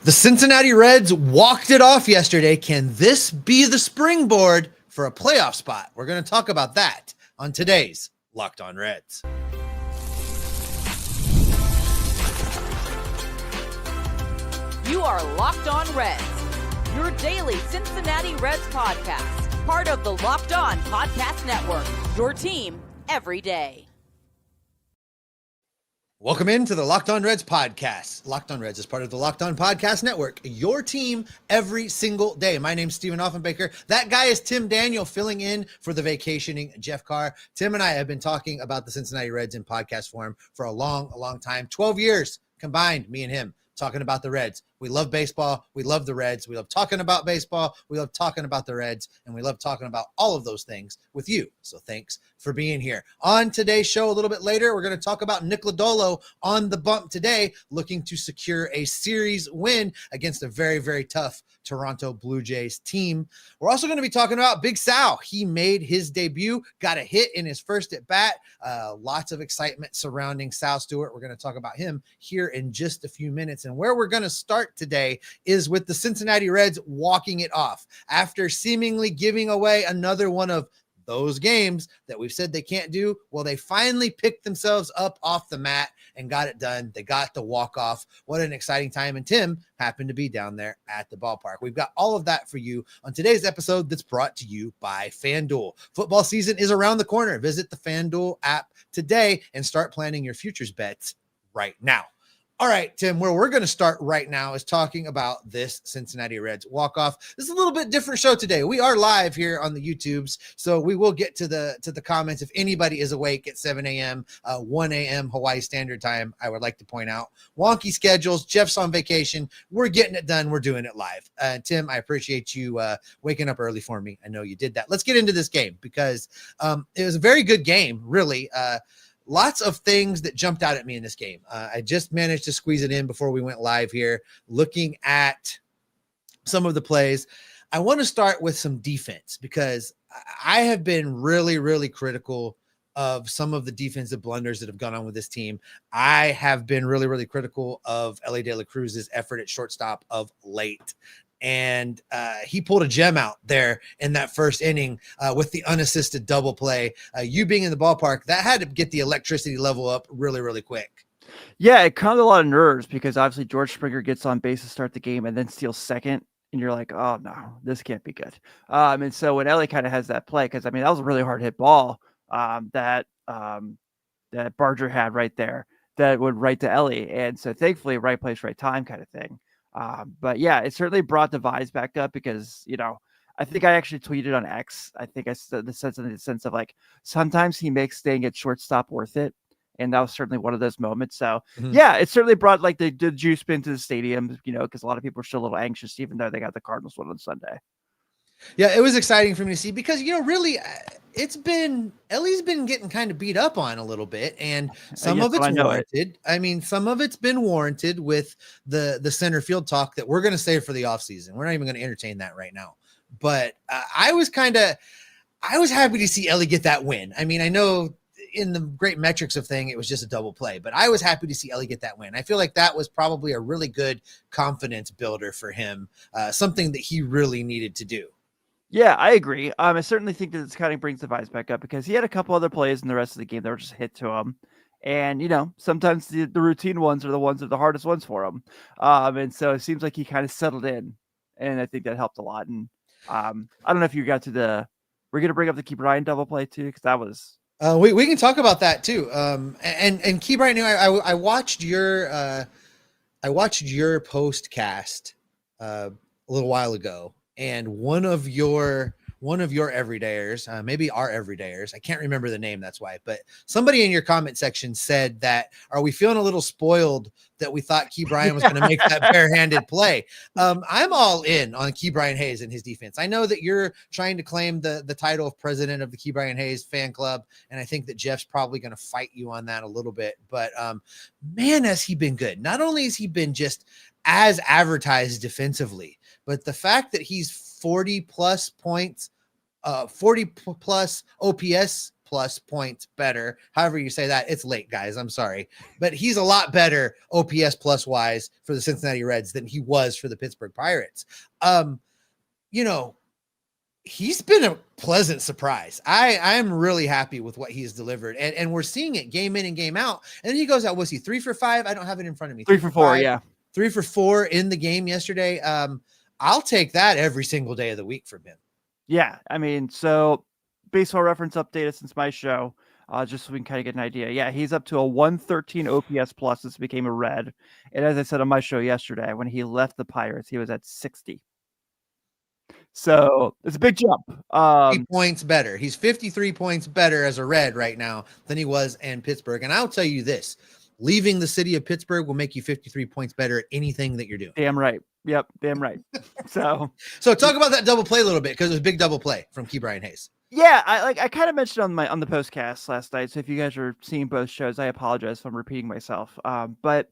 The Cincinnati Reds walked it off yesterday. Can this be the springboard for a playoff spot? We're going to talk about that on today's Locked On Reds. You are Locked On Reds, your daily Cincinnati Reds podcast, part of the Locked On Podcast Network, your team every day. Welcome into the Locked On Reds podcast. Locked On Reds is part of the Locked On Podcast Network, your team every single day. My name's Stephen Offenbaker. That guy is Tim Daniel, filling in for the vacationing Jeff Carr. Tim and I have been talking about the Cincinnati Reds in podcast form for a long time. 12 years combined, me and him, talking about the Reds. We love baseball. We love the Reds. We love talking about baseball. We love talking about the Reds. And we love talking about all of those things with you. So thanks for being here. On today's show, a little bit later, we're going to talk about Nick Lodolo on the bump today, looking to secure a series win against a very tough Toronto Blue Jays team. We're also going to be talking about Big Sal. He made his debut, got a hit in his first at bat. Lots of excitement surrounding Sal Stewart. We're going to talk about him here in just a few minutes. And where we're going to start today is with the Cincinnati Reds walking it off after seemingly giving away another one of those games that we've said they can't do. Well, they finally picked themselves up off the mat and got it done. They got the walk off. What an exciting time. And Tim happened to be down there at the ballpark. We've got all of that for you on today's episode that's brought to you by FanDuel. Football season is around the corner. Visit the FanDuel app today and start planning your futures bets right now. All right, Tim, where we're going to start right now is talking about this Cincinnati Reds walk-off. This is a little bit different show today. We are live here on the YouTubes, so we will get to the comments. If anybody is awake at 7 a.m., 1 a.m. Hawaii Standard Time, I would like to point out. Wonky schedules. Jeff's on vacation. We're getting it done. We're doing it live. Tim, I appreciate you waking up early for me. I know you did that. Let's get into this game because it was a very good game, really. Lots of things that jumped out at me in this game. I just managed to squeeze it in before we went live here, looking at some of the plays. I want to start with some defense because I have been really critical of some of the defensive blunders that have gone on with this team. I have been really critical of Elly De La Cruz's effort at shortstop of late. And he pulled a gem out there in that first inning with the unassisted double play. You being in the ballpark, that had to get the electricity level up really quick. Yeah, it calmed a lot of nerves because obviously George Springer gets on base to start the game and then steals second. And you're like, oh, no, this can't be good. And so when Elly kind of has that play, because, I mean, that was a really hard hit ball that Barger had right there that went right to Elly. And so thankfully, right place, right time kind of thing. But yeah, it certainly brought the vibes back up because, you know, I think I actually tweeted on X. I think I said the sense of like, sometimes he makes staying at shortstop worth it. And that was certainly one of those moments. So yeah, it certainly brought like the juice spin to the stadium, you know, because a lot of people are still a little anxious, even though they got the Cardinals one on Sunday. Yeah, it was exciting for me to see because, you know, really Elly's been getting kind of beat up on a little bit, and some of it's warranted. I mean, some of it's been warranted with the center field talk that we're going to save for the offseason. We're not even going to entertain that right now. But I was happy to see Elly get that win. I mean, I know in the great metrics of thing, it was just a double play, but I was happy to see Elly get that win. I feel like that was probably a really good confidence builder for him, something that he really needed to do. Yeah, I agree. I certainly think that this kind of brings the vibes back up because he had a couple other plays in the rest of the game that were just hit to him. And, you know, sometimes the routine ones are the ones that are the hardest ones for him. And so it seems like he kind of settled in, and I think that helped a lot. And I don't know if you got to we're going to bring up the Key Bryant double play too, because that was. We can talk about that too. And Key Bryant, I watched your postcast a little while ago. And one of your everydayers, maybe our everydayers, I can't remember the name, that's why, but somebody in your comment section said that, are we feeling a little spoiled that we thought Key Bryant was going to make that barehanded play? I'm all in on Key Bryant Hayes and his defense. I know that you're trying to claim the title of president of the Key Bryant Hayes fan club, and I think that Jeff's probably going to fight you on that a little bit, but man, has he been good. Not only has he been just as advertised defensively, but the fact that he's 40 plus points, 40 plus OPS plus points better. However you say that, it's late, guys. I'm sorry. But he's a lot better OPS plus wise for the Cincinnati Reds than he was for the Pittsburgh Pirates. He's been a pleasant surprise. I am really happy with what he's delivered. And we're seeing it game in and game out. And then he goes out, was he 3 for 5? I don't have it in front of me. 3 for 4, yeah. 3 for 4 in the game yesterday. I'll take that every single day of the week from him. Yeah, I mean, so Baseball Reference updated since my show, just so we can kind of get an idea. Yeah, he's up to a 113 OPS plus since he became a Red. And as I said on my show yesterday, when he left the Pirates, he was at 60. So it's a big jump. 50 points better. He's 53 points better as a Red right now than he was in Pittsburgh. And I'll tell you this, leaving the city of Pittsburgh will make you 53 points better at anything that you're doing. Damn right. Yep. Damn right. So talk about that double play a little bit, because it was a big double play from Key Brian Hayes. Yeah, I kind of mentioned on the postcast last night. So if you guys are seeing both shows, I apologize if I'm repeating myself. But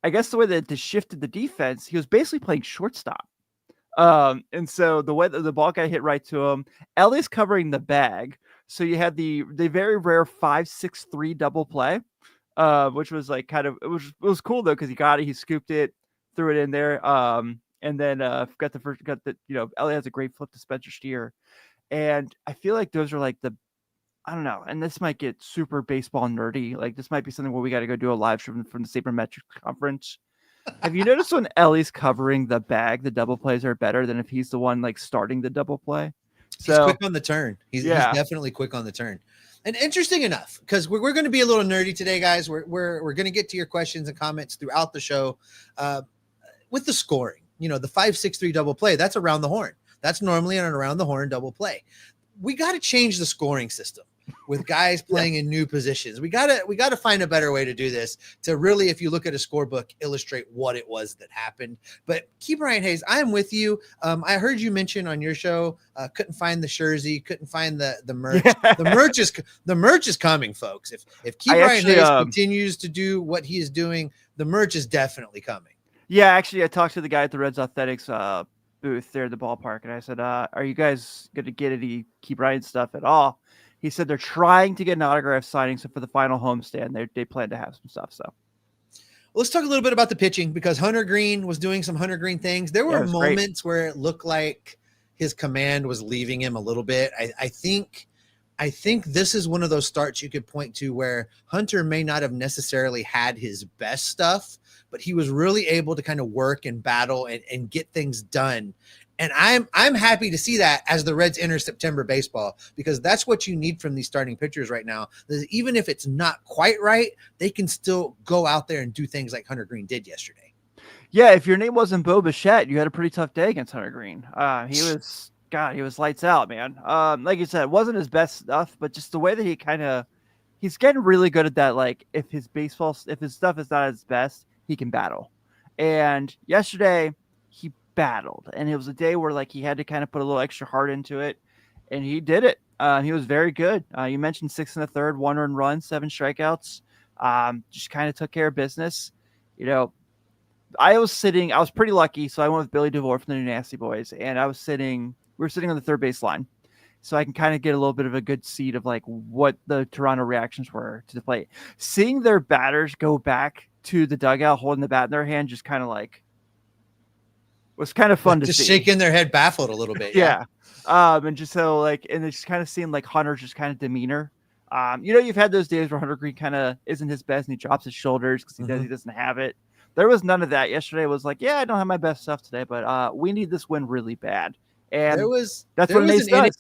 I guess the way that they shifted the defense, he was basically playing shortstop. And so the way that the ball got hit right to him, Elly's covering the bag. So you had the very rare 5-6-3 double play, which was like kind of, it was cool though, because he got it, he scooped it, threw it in there. And then Elly has a great flip to Spencer Steer. And I feel like those are like I don't know, and this might get super baseball nerdy. Like this might be something where we got to go do a live stream from the Sabermetrics conference. Have you noticed when Elly's covering the bag, the double plays are better than if he's the one like starting the double play? He's quick on the turn. He's definitely quick on the turn. And interesting enough, because we're going to be a little nerdy today, guys. We're going to get to your questions and comments throughout the show. With the scoring, the 5-6-3 double play, that's around the horn. That's normally an around the horn double play. We got to change the scoring system with guys playing in new positions. We got to find a better way to do this to really, if you look at a scorebook, illustrate what it was that happened. But Key Brian Hayes, I am with you. I heard you mention on your show, couldn't find the jersey, couldn't find the merch. Yeah. The merch is coming, folks. If Key Brian Hayes continues to do what he is doing, the merch is definitely coming. Yeah, actually, I talked to the guy at the Reds Athletics booth there at the ballpark, and I said, are you guys going to get any Key Brian stuff at all? He said they're trying to get an autograph signing, so for the final homestand, they plan to have some stuff. So let's talk a little bit about the pitching, because Hunter Greene was doing some Hunter Greene things. There were moments where it looked like his command was leaving him a little bit. I think this is one of those starts you could point to where Hunter may not have necessarily had his best stuff, but he was really able to kind of work and battle and get things done. And I'm happy to see that as the Reds enter September baseball, because that's what you need from these starting pitchers right now. Even if it's not quite right, they can still go out there and do things like Hunter Greene did yesterday. Yeah, if your name wasn't Bo Bichette, you had a pretty tough day against Hunter Greene. He was lights out, man. Like you said, it wasn't his best stuff, but just the way that he's getting really good at that. Like if his stuff is not at his best, he can battle. And yesterday he battled, and it was a day where like he had to kind of put a little extra heart into it, and he did it. He was very good. You mentioned 6 1/3, 1 earned run, 7 strikeouts. Just kind of took care of business. I was pretty lucky, so I went with Billy DeVore from the New Nasty Boys, and we were sitting on the third base line, so I can kind of get a little bit of a good seed of like what the Toronto reactions were to the plate. Seeing their batters go back to the dugout holding the bat in their hand just kind of like was kind of fun to see. Just shaking their head baffled a little bit. Yeah. And just so like, and it's kind of seeing like Hunter's just kind of demeanor. You've had those days where Hunter Greene kind of isn't his best and he drops his shoulders because he doesn't have it. There was none of that yesterday. It was like, yeah, I don't have my best stuff today, but we need this win really bad. And that's what Nate does.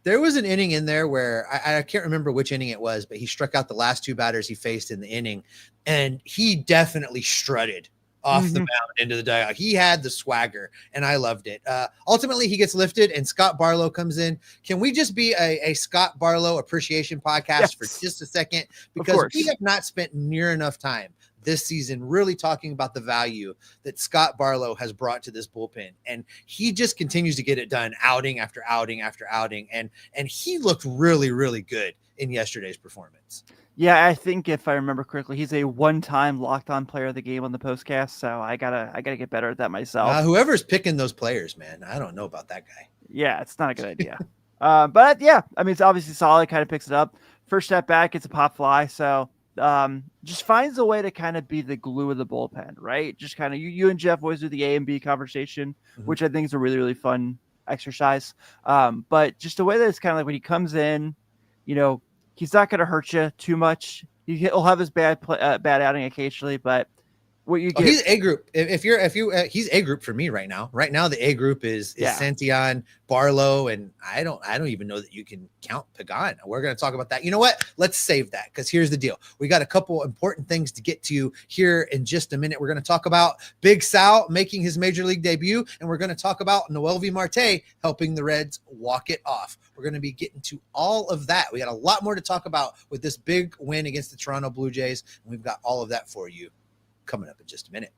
There was an inning in there where I can't remember which inning it was, but he struck out the last 2 batters he faced in the inning, and he definitely strutted off the mound into the dugout. He had the swagger, and I loved it. Ultimately, he gets lifted, and Scott Barlow comes in. Can we just be a Scott Barlow appreciation podcast for just a second? Because we have not spent near enough time this season really talking about the value that Scott Barlow has brought to this bullpen. And he just continues to get it done outing after outing after outing. And he looked really, really good in yesterday's performance. Yeah, I think if I remember correctly, he's a one-time locked-on player of the game on the postcast. So I gotta get better at that myself. Whoever's picking those players, man, I don't know about that guy. Yeah, it's not a good idea. But yeah, I mean, it's obviously solid, kind of picks it up. first step back, it's a pop fly. So just finds a way to kind of be the glue of the bullpen, right? Just kind of you and Jeff always do the A and B conversation, which I think is a really, really fun exercise. But just the way that it's kind of like when he comes in, he's not going to hurt you too much. He'll have his bad outing occasionally, but what you get, he's A group. He's A group for me right now. Right now, the A group is Santillan, Barlow, and I don't even know that you can count Pagan. We're going to talk about that. You know what? Let's save that, because here's the deal. We got a couple important things to get to here in just a minute. We're going to talk about Big Sal making his major league debut, and we're going to talk about Noel V. Marte helping the Reds walk it off. We're going to be getting to all of that. We got a lot more to talk about with this big win against the Toronto Blue Jays, and we've got all of that for you coming up in just a minute.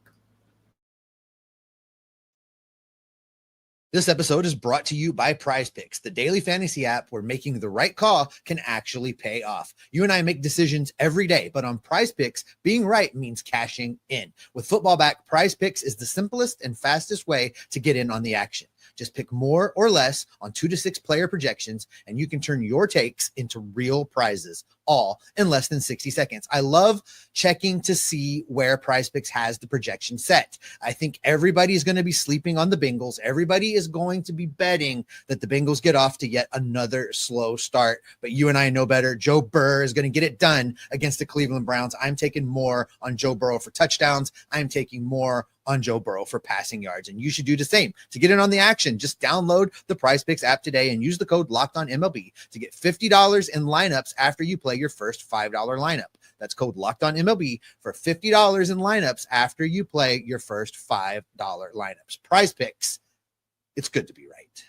This episode is brought to you by Prize Picks, the daily fantasy app where making the right call can actually pay off. You and I make decisions every day, but on Prize Picks, being right means cashing in. With football back, Prize Picks is the simplest and fastest way to get in on the action. Just pick more or less on 2 to 6 player projections, and you can turn your takes into real prizes, all in less than 60 seconds. I love checking to see where PrizePicks has the projection set. I think everybody is going to be sleeping on the Bengals. Everybody is going to be betting that the Bengals get off to yet another slow start. But you and I know better. Joe Burrow is going to get it done against the Cleveland Browns. I'm taking more on Joe Burrow for touchdowns. I'm taking more on Joe Burrow for passing yards, and you should do the same. To get in on the action, just download the PrizePicks app today and use the code LOCKEDONMLB to get $50 in lineups after you play your first $5 lineup. That's code LOCKEDONMLB for $50 in lineups after you play your first $5 lineups. PrizePicks, it's good to be right.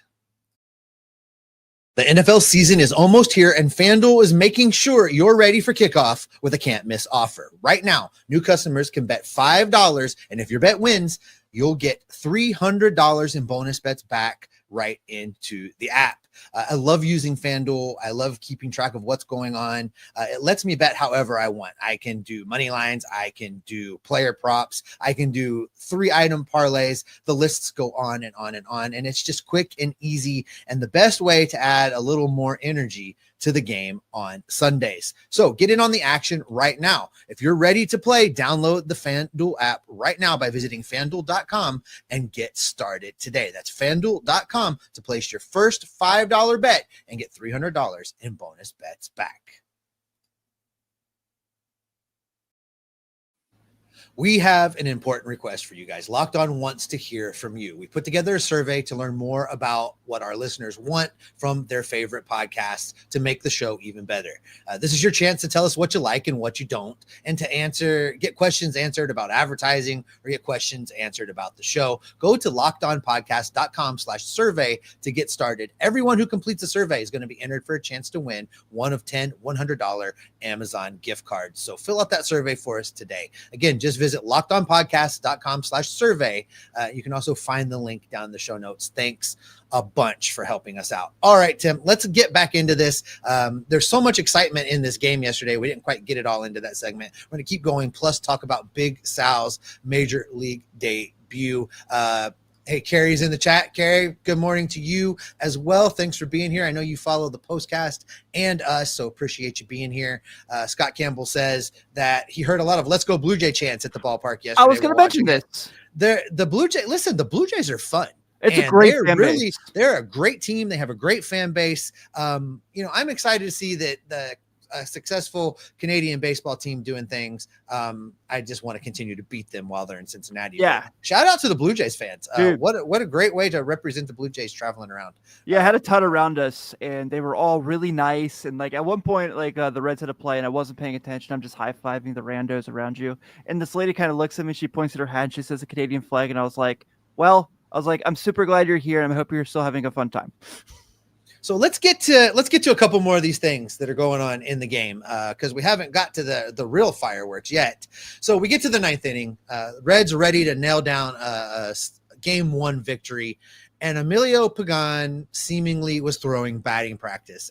The NFL season is almost here, and FanDuel is making sure you're ready for kickoff with a can't-miss offer. Right now, new customers can bet $5, and if your bet wins, you'll get $300 in bonus bets back right into the app. I love using FanDuel. I love keeping track of what's going on. It lets me bet however I want. I can do money lines. I can do player props. I can do 3-item parlays. The lists go on and on and on. And it's just quick and easy, and the best way to add a little more energy to the game on Sundays. So get in on the action right now. If you're ready to play, download the FanDuel app right now by visiting FanDuel.com and get started today. That's FanDuel.com to place your first $5 bet and get $300 in bonus bets back. We have an important request for you guys. Locked On wants to hear from you. We put together a survey to learn more about what our listeners want from their favorite podcasts to make the show even better. This is your chance to tell us what you like and what you don't, and to get questions answered about advertising or get questions answered about the show. Go to lockedonpodcast.com/survey to get started. Everyone who completes the survey is going to be entered for a chance to win one of 10 $100 Amazon gift cards. So fill out that survey for us today. Again, just visit lockedonpodcast.com/survey. You can also find the link down in the show notes. Thanks a bunch for helping us out. All right, Tim, let's get back into this. There's so much excitement in this game yesterday. We didn't quite get it all into that segment. We're going to keep going, plus talk about Big Sal's major league debut. Hey, Carrie's in the chat. Carrie, good morning to you as well. Thanks for being here. I know you follow the postcast and us, so appreciate you being here. Scott Campbell says that he heard a lot of "Let's Go Blue Jay" chants at the ballpark yesterday. I was going to mention this. The Blue Jay. Listen, the Blue Jays are fun. It's a great fan base. They're a great team. They have a great fan base. I'm excited to see that a successful Canadian baseball team doing things. I just want to continue to beat them while they're in Cincinnati. Yeah. But shout out to the Blue Jays fans. What a great way to represent the Blue Jays traveling around. Yeah, I had a ton around us, and they were all really nice. And like at one point, the Reds had a play, and I wasn't paying attention. I'm just high-fiving the randos around you. And this lady kind of looks at me, she points at her hat, and she says a Canadian flag. And I was like, I'm super glad you're here, and I hope you're still having a fun time. So let's get to a couple more of these things that are going on in the game, because we haven't got to the real fireworks yet. So we get to the 9th inning. Reds ready to nail down a game 1 victory, and Emilio Pagan seemingly was throwing batting practice.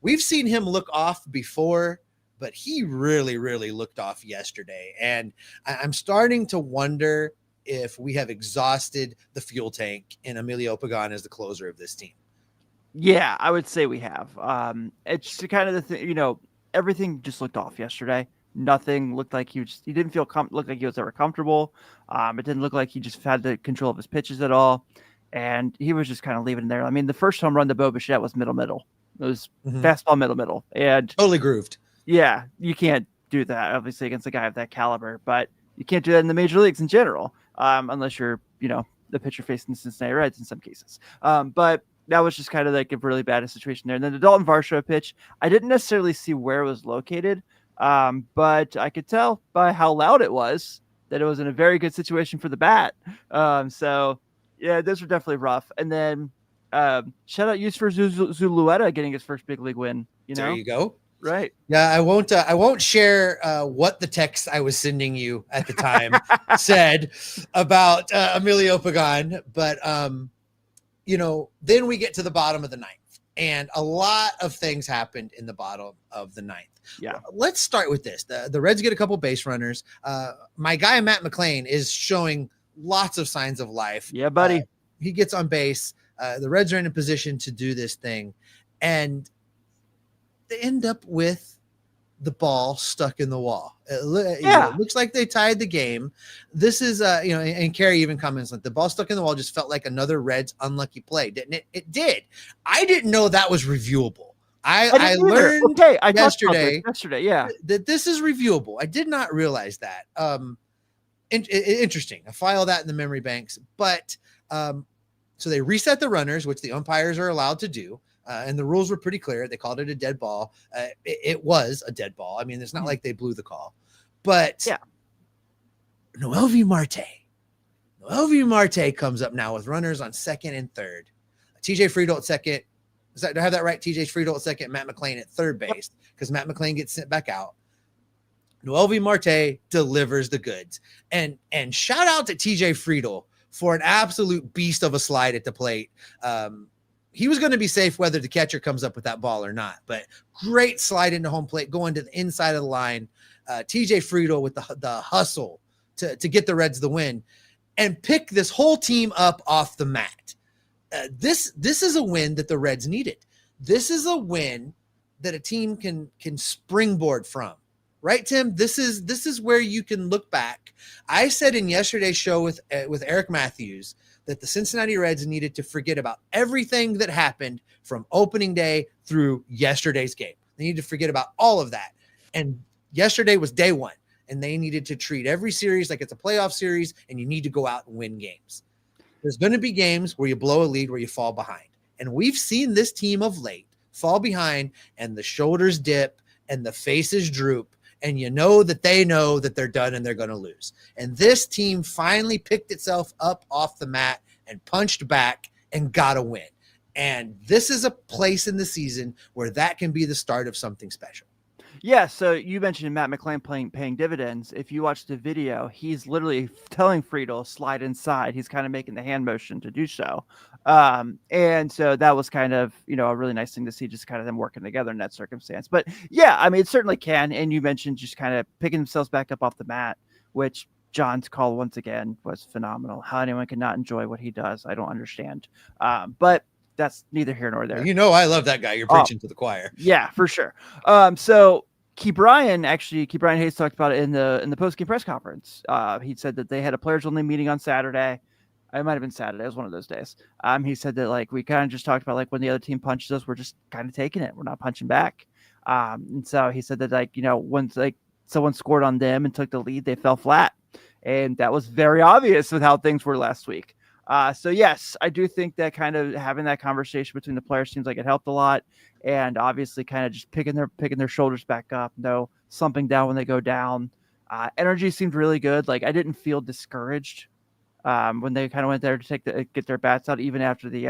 We've seen him look off before, but he really, really looked off yesterday, and I'm starting to wonder if we have exhausted the fuel tank in Emilio Pagan as the closer of this team. Yeah, I would say we have. It's kind of the thing, everything just looked off yesterday. Nothing looked like he didn't look like he was ever comfortable. It didn't look like he just had the control of his pitches at all. And he was just kind of leaving it there. I mean, the first home run to Bo Bichette was middle. It was fastball middle. And totally grooved. Yeah, you can't do that, obviously, against a guy of that caliber, but you can't do that in the major leagues in general, unless you're, the pitcher facing the Cincinnati Reds in some cases. But that was just kind of like a really bad situation there. And then the Dalton Varsho pitch, I didn't necessarily see where it was located, but I could tell by how loud it was that it was in a very good situation for the bat. So, yeah, those were definitely rough. And then shout out Yusfer Zulueta getting his first big league win. There you go. Right. Yeah, I won't share what the text I was sending you at the time said about Emilio Pagan, but then we get to the bottom of the ninth, and a lot of things happened in the bottom of the ninth. Yeah. Let's start with this. The Reds get a couple base runners. My guy Matt McLain is showing lots of signs of life. Yeah, buddy. He gets on base. The Reds are in a position to do this thing, and they end up with the ball stuck in the wall. It looks like they tied the game. This is, and Carrie even comments like the ball stuck in the wall just felt like another Reds unlucky play, didn't it? It did. I didn't know that was reviewable. I learned yesterday, yeah, that this is reviewable. I did not realize that. Interesting. I file that in the memory banks, but so they reset the runners, which the umpires are allowed to do. And the rules were pretty clear. They called it a dead ball. It was a dead ball. I mean, it's not like they blew the call. But yeah. Noelvi Marte comes up now with runners on second and third. TJ Friedel at second. Do I have that right? TJ Friedel at second, Matt McLain at third base, because Matt McLain gets sent back out. Noelvi Marte delivers the goods. And shout out to TJ Friedel for an absolute beast of a slide at the plate. He was going to be safe whether the catcher comes up with that ball or not, but great slide into home plate, going to the inside of the line. TJ Friedel with the hustle to get the Reds the win and pick this whole team up off the mat. This is a win that the Reds needed. This is a win that a team can springboard from. Right, Tim? This is where you can look back. I said in yesterday's show with Eric Matthews that the Cincinnati Reds needed to forget about everything that happened from opening day through yesterday's game. They need to forget about all of that. And yesterday was day one, and they needed to treat every series like it's a playoff series, and you need to go out and win games. There's going to be games where you blow a lead, where you fall behind. And we've seen this team of late fall behind, and the shoulders dip, and the faces droop, and you know that they're done and they're going to lose. And this team finally picked itself up off the mat and punched back and got a win. And this is a place in the season where that can be the start of something special. Yeah, so you mentioned Matt McLain paying dividends. If you watch the video, he's literally telling Friedel, slide inside. He's kind of making the hand motion to do so. And so that was kind of, a really nice thing to see, just kind of them working together in that circumstance. But yeah, I mean, it certainly can. And you mentioned just kind of picking themselves back up off the mat, which John's call once again was phenomenal. How anyone can not enjoy what he does, I don't understand. But that's neither here nor there. I love that guy. You're preaching to the choir. Yeah, for sure. So Key Bryan Hayes talked about it in the post-game press conference. He said that they had a players only meeting on Saturday. It might have been Saturday. It was one of those days. He said that we kind of just talked about when the other team punches us, we're just kind of taking it. We're not punching back. And so he said that once someone scored on them and took the lead, they fell flat. And that was very obvious with how things were last week. So yes, I do think that kind of having that conversation between the players seems like it helped a lot, and obviously kind of just picking their shoulders back up, slumping down when they go down. Energy seemed really good. I didn't feel discouraged when they kind of went there to get their bats out, even after the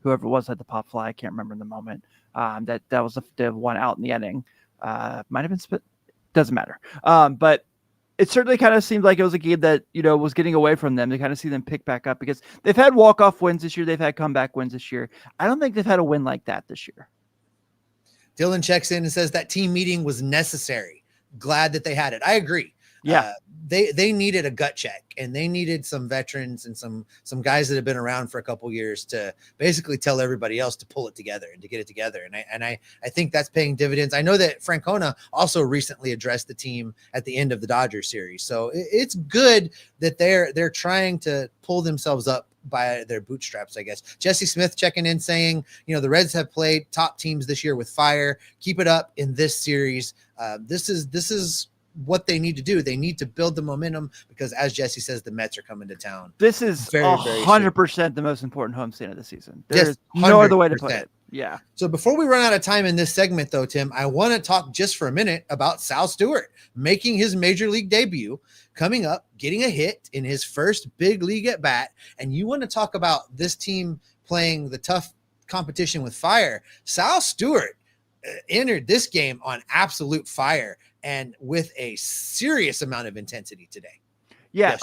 whoever it was had the pop fly. I can't remember in the moment. That was the one out in the inning. Might have been split. Doesn't matter. But it certainly kind of seemed like it was a game that, was getting away from them to kind of see them pick back up, because they've had walk-off wins this year. They've had comeback wins this year. I don't think they've had a win like that this year. Dylan checks in and says that team meeting was necessary. Glad that they had it. I agree. Yeah. They needed a gut check, and they needed some veterans and some guys that have been around for a couple years to basically tell everybody else to pull it together and to get it together. And I think that's paying dividends. I know that Francona also recently addressed the team at the end of the Dodgers series. So it's good that they're trying to pull themselves up by their bootstraps, I guess. Jesse Smith checking in saying, the Reds have played top teams this year with fire. Keep it up in this series. This is what they need to do. They need to build the momentum because, as Jesse says, the Mets are coming to town. This is very 100% the most important homestand of the season. There's Just no other way to put it. Yeah. So before we run out of time in this segment, though, Tim, I want to talk just for a minute about Sal Stewart making his major league debut, coming up, getting a hit in his first big league at bat. And you want to talk about this team playing the tough competition with fire. Sal Stewart entered this game on absolute fire and with a serious amount of intensity today. Yeah.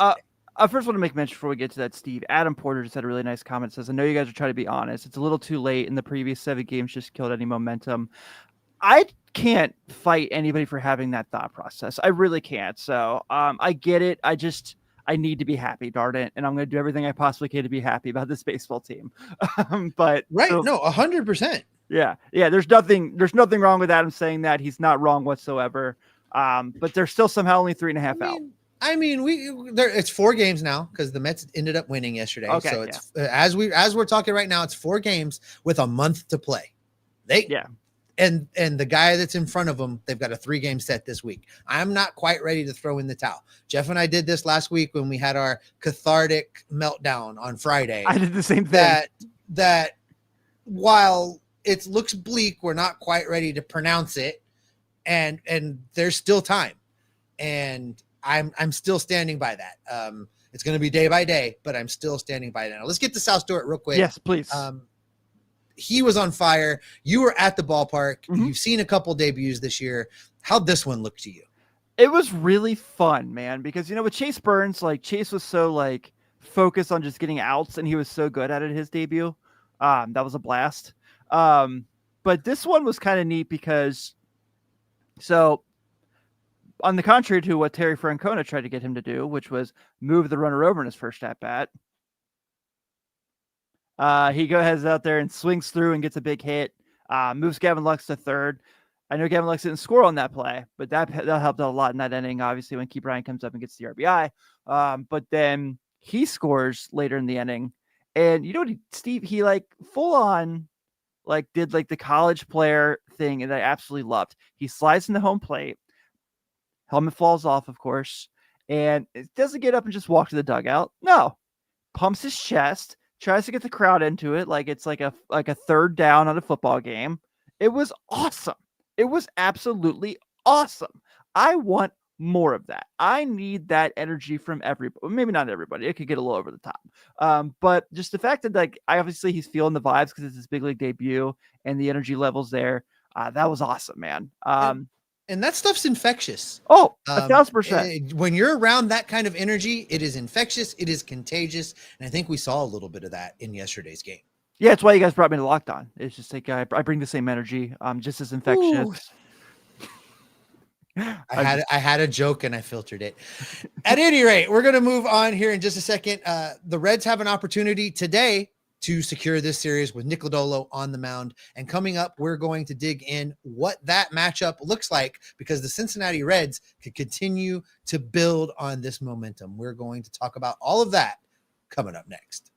I first want to make mention before we get to that, Steve. Adam Porter just had a really nice comment. Says, I know you guys are trying to be honest. It's a little too late, and the previous 7 games just killed any momentum. I can't fight anybody for having that thought process. I really can't. So I get it. I need to be happy, darn it. And I'm going to do everything I possibly can to be happy about this baseball team. But right. So, no, 100%. Yeah. Yeah. There's nothing wrong with Adam saying that. He's not wrong whatsoever. But they're still somehow only 3.5 out. It's 4 games now because the Mets ended up winning yesterday. Okay, so it's as we're talking right now, it's 4 games with a month to play. And the guy that's in front of them, they've got a 3-game set this week. I'm not quite ready to throw in the towel. Jeff and I did this last week when we had our cathartic meltdown on Friday. I did the same thing. That while it looks bleak, we're not quite ready to pronounce it, and there's still time, and I'm still standing by that. It's going to be day by day, but I'm still standing by that. Now, let's get to Sal Stewart real quick. Yes, please. He was on fire. You were at the ballpark. Mm-hmm. You've seen a couple debuts this year. How'd this one look to you? It was really fun, man, because, with Chase Burns, Chase was so, focused on just getting outs, and he was so good at it his debut. That was a blast. But this one was kind of neat because, on the contrary to what Terry Francona tried to get him to do, which was move the runner over in his first at-bat, he goes out there and swings through and gets a big hit, moves Gavin Lux to third. I know Gavin Lux didn't score on that play, but that helped out a lot in that inning, obviously, when Key Bryant comes up and gets the RBI. But then he scores later in the inning. And Steve, he full on did the college player thing, and I absolutely loved. He slides in the home plate, helmet falls off, of course, and it doesn't get up and just walk to the dugout. No, pumps his chest, tries to get the crowd into it it's like a third down on a football game. It was awesome. It was absolutely awesome. I want more of that. I need that energy from everybody. Maybe not everybody. It could get a little over the top. But just the fact that obviously he's feeling the vibes because it's his big league debut and the energy levels there. That was awesome, man. And that stuff's infectious. Oh, 1,000%. When you're around that kind of energy, it is infectious. It is contagious. And I think we saw a little bit of that in yesterday's game. Yeah, that's why you guys brought me to Locked On. It's just I bring the same energy. Just as infectious. I had a joke and I filtered it. At any rate, we're going to move on here in just a second. The Reds have an opportunity today to secure this series with Nick Lodolo on the mound. And coming up, we're going to dig in what that matchup looks like because the Cincinnati Reds could continue to build on this momentum. We're going to talk about all of that coming up next.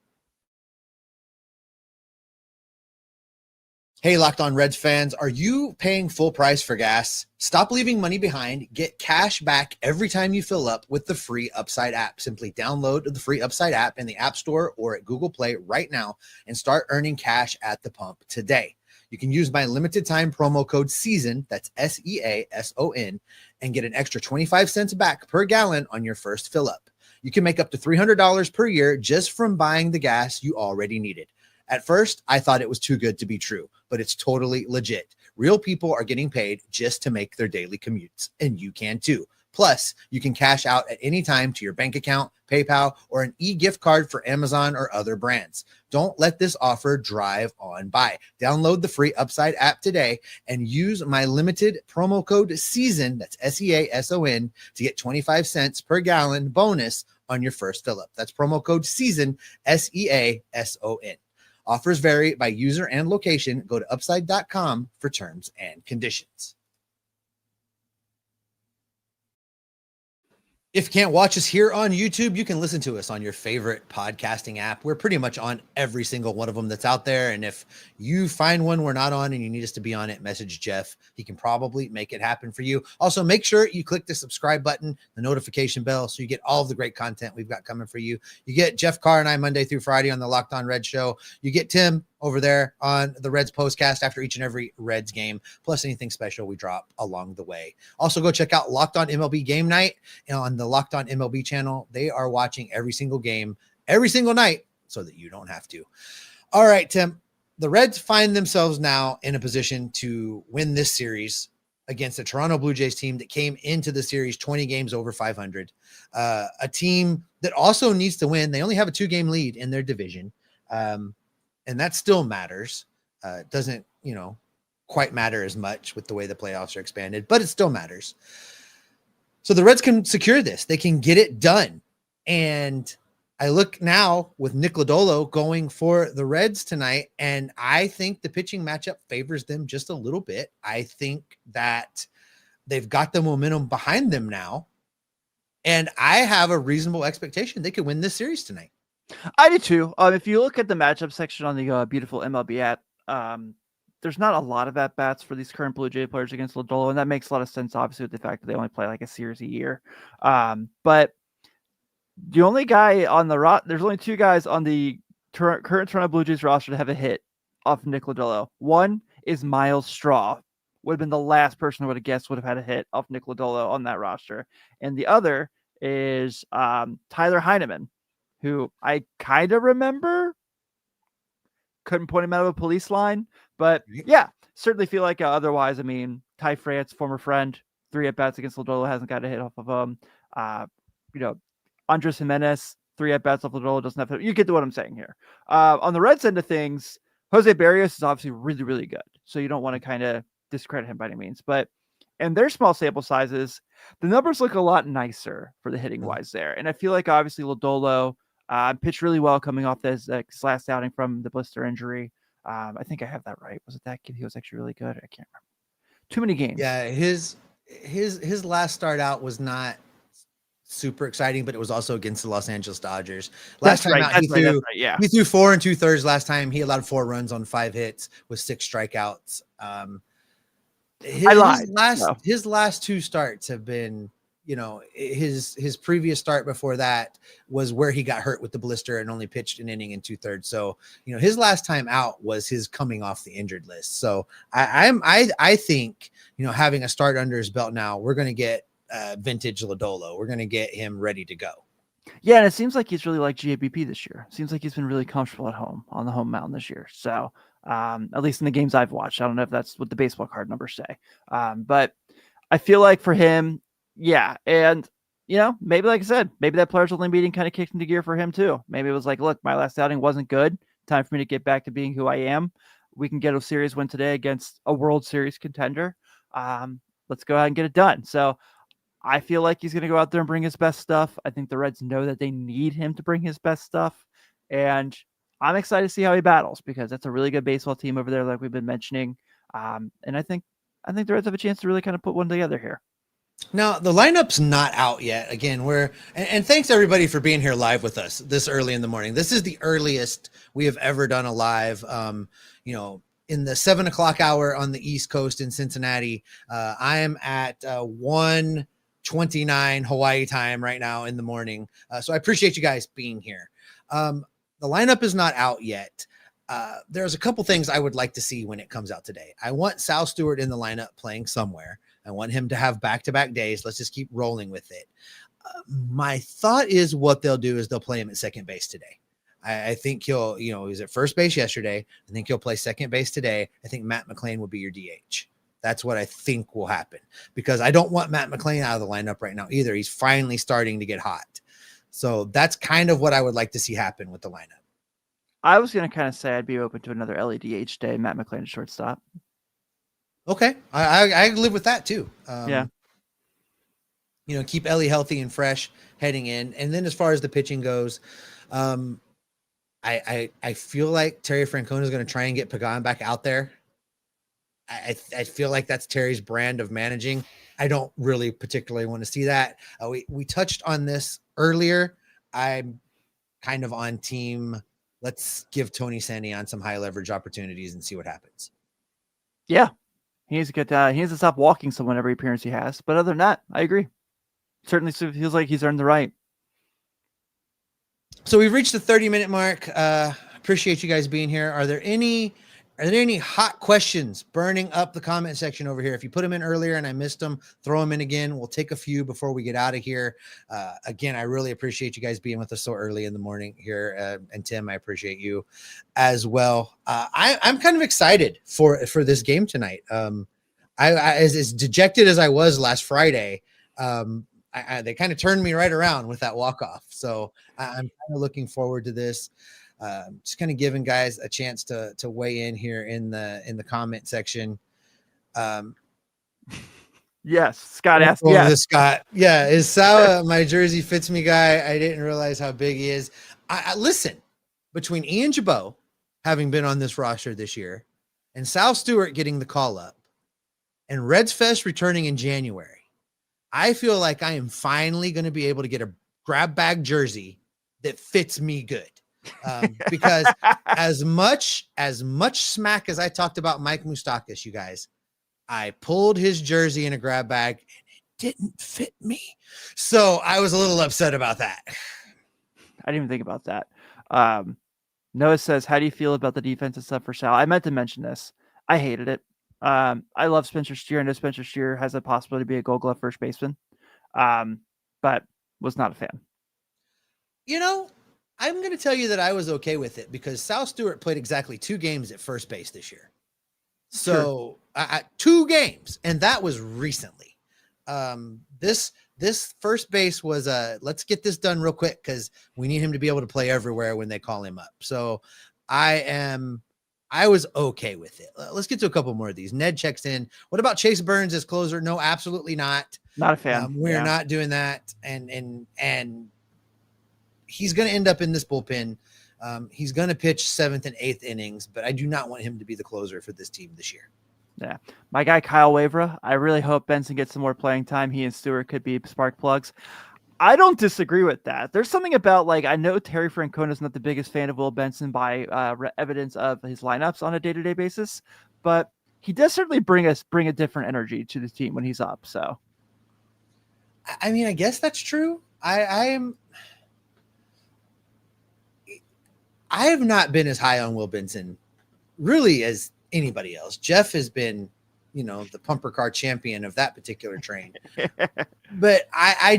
Hey, Locked On Reds fans, are you paying full price for gas? Stop leaving money behind. Get cash back every time you fill up with the free Upside app. Simply download the free Upside app in the App Store or at Google Play right now and start earning cash at the pump today. You can use my limited time promo code SEASON, that's SEASON, and get an extra 25 cents back per gallon on your first fill up. You can make up to $300 per year just from buying the gas you already needed. At first, I thought it was too good to be true, but it's totally legit. Real people are getting paid just to make their daily commutes, and you can too. Plus, you can cash out at any time to your bank account, PayPal, or an e-gift card for Amazon or other brands. Don't let this offer drive on by. Download the free Upside app today and use my limited promo code SEASON, that's SEASON, to get 25 cents per gallon bonus on your first fill up. That's promo code SEASON, SEASON. Offers vary by user and location. Go to upside.com for terms and conditions. If you can't watch us here on YouTube, you can listen to us on your favorite podcasting app. We're pretty much on every single one of them that's out there. And if you find one we're not on and you need us to be on it, message Jeff. He can probably make it happen for you. Also, make sure you click the subscribe button, the notification bell, so you get all of the great content we've got coming for you. You get Jeff Carr and I Monday through Friday on the Locked On Reds show. You get Tim over there on the Reds postcast after each and every Reds game, plus anything special we drop along the way. Also, go check out Locked On MLB Game Night on the Locked On MLB channel. They are watching every single game, every single night, so that you don't have to. All right, Tim, the Reds find themselves now in a position to win this series against the Toronto Blue Jays team that came into the series 20 games over 500, a team that also needs to win. They only have a 2-game lead in their division. And that still matters. It doesn't, quite matter as much with the way the playoffs are expanded, but it still matters. So the Reds can secure this. They can get it done. And I look now with Nick Lodolo going for the Reds tonight, and I think the pitching matchup favors them just a little bit. I think that they've got the momentum behind them now, and I have a reasonable expectation they could win this series tonight. I do too. If you look at the matchup section on the beautiful MLB app, there's not a lot of at-bats for these current Blue Jay players against Lodolo, and that makes a lot of sense, obviously, with the fact that they only play like a series a year. But the only guy on the there's only 2 guys on the current Toronto Blue Jays roster to have a hit off Nick Lodolo. One is Miles Straw. Would have been the last person I would have guessed would have had a hit off Nick Lodolo on that roster. And the other is Tyler Heineman, who I kind of remember. Couldn't point him out of a police line, but yeah, certainly feel like otherwise. I mean, Ty France, former friend, 3 at-bats against Lodolo, hasn't got a hit off of him. Andres Jimenez, 3 at-bats off Lodolo, doesn't have to. You get to what I'm saying here. On the Reds end of things, Jose Barrios is obviously really, really good. So you don't want to kind of discredit him by any means, but and their small sample sizes, the numbers look a lot nicer for the hitting wise there. And I feel like obviously Lodolo pitched really well coming off this last outing from the blister injury. I think I have that right. Was it that kid? He was actually really good. I can't remember. Too many games. Yeah, his last start out was not super exciting, but it was also against the Los Angeles Dodgers. Last time out, he threw 4 2/3 last time. He allowed 4 runs on 5 hits with 6 strikeouts. His last 2 starts have been, his previous start before that was where he got hurt with the blister and only pitched an inning and 2/3. So, his last time out was his coming off the injured list. So I think, having a start under his belt now, we're going to get vintage Lodolo. We're going to get him ready to go. Yeah. And it seems like he's really like GABP this year. Seems like he's been really comfortable at home on the home mound this year. So, at least in the games I've watched, I don't know if that's what the baseball card numbers say. But I feel like for him, yeah. And, maybe like I said, maybe that players only meeting kind of kicked into gear for him too. Maybe it was like, look, my last outing wasn't good. Time for me to get back to being who I am. We can get a series win today against a World Series contender. Let's go ahead and get it done. So I feel like he's going to go out there and bring his best stuff. I think the Reds know that they need him to bring his best stuff. And I'm excited to see how he battles because that's a really good baseball team over there, like we've been mentioning. And I think the Reds have a chance to really kind of put one together here. Now, the lineup's not out yet. Again, and thanks everybody for being here live with us this early in the morning. This is the earliest we have ever done a live, in the 7:00 hour on the East Coast in Cincinnati. I am at 1:29 Hawaii time right now in the morning. So I appreciate you guys being here. The lineup is not out yet. There's a couple things I would like to see when it comes out today. I want Sal Stewart in the lineup playing somewhere. I want him to have back-to-back days. Let's just keep rolling with it. My thought is what they'll do is they'll play him at second base today. I think he'll, he was at first base yesterday. I think he'll play second base today. I think Matt McClain will be your DH. That's what I think will happen, because I don't want Matt McLain out of the lineup right now either. He's finally starting to get hot. So that's kind of what I would like to see happen with the lineup. I was going to kind of say I'd be open to another LEDH day, Matt McLain at shortstop. Okay. I live with that too. Yeah. You know, keep Elly healthy and fresh heading in. And then as far as the pitching goes, I feel like Terry Francona is going to try and get Pagan back out there. I feel like that's Terry's brand of managing. I don't really particularly want to see that. We touched on this earlier. I'm kind of on team. Let's give Tony Santillan some high leverage opportunities and see what happens. Yeah. He needs to stop walking someone every appearance he has. But other than that, I agree. Certainly feels like he's earned the right. So we've reached the 30-minute mark. Appreciate you guys being here. Are there any hot questions burning up the comment section over here? If you put them in earlier and I missed them, throw them in again. We'll take a few before we get out of here. Again, I really appreciate you guys being with us so early in the morning here. And Tim, I appreciate you as well. I'm kind of excited for this game tonight. As dejected as I was last Friday, they kind of turned me right around with that walk-off. So I'm kind of looking forward to this. Just kind of giving guys a chance to weigh in here in the comment section. Yes, Scott asked. Yeah, Scott. Yeah, is Sal my jersey fits me guy? I didn't realize how big he is. I listen, between Ian Jabot having been on this roster this year, and Sal Stewart getting the call up, and Reds Fest returning in January, I feel like I am finally going to be able to get a grab bag jersey that fits me good. Because as much smack as I talked about Mike Moustakas, you guys, I pulled his jersey in a grab bag and it didn't fit me. So I was a little upset about that. I didn't even think about that. Noah says, how do you feel about the defensive stuff for Sal? I meant to mention this. I hated it. I love Spencer Steer. I know Spencer Steer has a possibility to be a Gold Glove first baseman, but was not a fan. You know, I'm going to tell you that I was okay with it because Sal Stewart played exactly 2 games at first base this year. So 2 games, and that was recently. This first base was let's get this done real quick because we need him to be able to play everywhere when they call him up. So I was okay with it. Let's get to a couple more of these. Ned checks in. What about Chase Burns as closer? No, absolutely not. Not a fan. We're not doing that. And he's going to end up in this bullpen. He's going to pitch 7th and 8th innings, but I do not want him to be the closer for this team this year. Yeah. My guy, Kyle Wavera, I really hope Benson gets some more playing time. He and Stewart could be spark plugs. I don't disagree with that. There's something about, like, I know Terry Francona is not the biggest fan of Will Benson by evidence of his lineups on a day-to-day basis, but he does certainly bring a different energy to the team when he's up. So, I mean, I guess that's true. I have not been as high on Will Benson really as anybody else. Jeff has been, the pumper car champion of that particular train. But I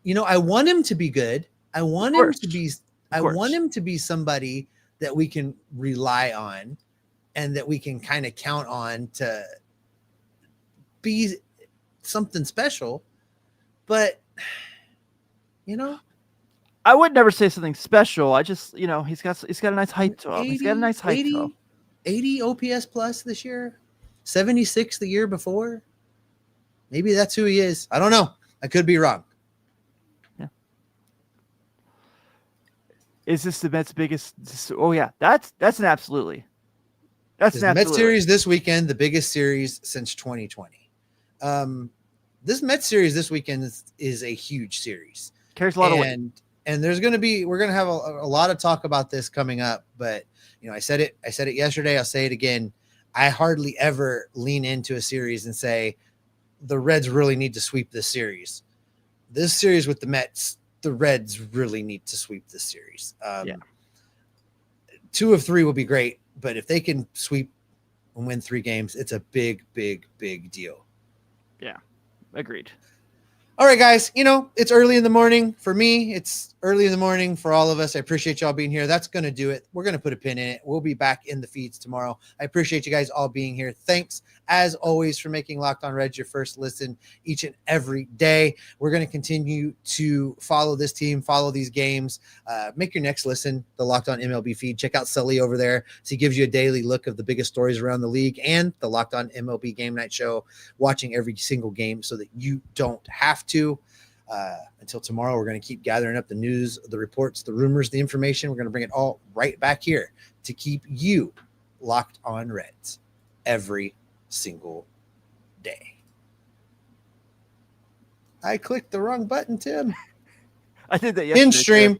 want him to be good. I want him to be somebody that we can rely on and that we can kind of count on to be something special. But, I would never say something special. I just, he's got a nice height to him. He's got a nice height to him. 80 OPS plus this year, 76 the year before. Maybe that's who he is. I don't know. I could be wrong. Yeah. Is this the Mets' biggest? Oh yeah, that's an absolutely. That's an absolutely. Mets series this weekend, the biggest series since 2020. This Mets series this weekend is a huge series. Carries a lot of weight. And we're going to have a lot of talk about this coming up, but I said it yesterday. I'll say it again. I hardly ever lean into a series and say the Reds really need to sweep this series. This series with the Mets, the Reds really need to sweep this series. 2 of 3 will be great, but if they can sweep and win 3 games, it's a big, big, big deal. Yeah, agreed. All right, guys, it's early in the morning for me. It's early in the morning for all of us. I appreciate y'all being here. That's going to do it. We're going to put a pin in it. We'll be back in the feeds tomorrow. I appreciate you guys all being here. Thanks, as always, for making Locked On Reds your first listen each and every day. We're going to continue to follow this team, follow these games. Make your next listen the Locked On MLB feed. Check out Sully over there. So he gives you a daily look of the biggest stories around the league and the Locked On MLB Game Night Show, watching every single game so that you don't have to. Until tomorrow, we're going to keep gathering up the news, the reports, the rumors, the information. We're going to bring it all right back here to keep you locked on Reds every single day. I clicked the wrong button, Tim. I did that yesterday. In stream.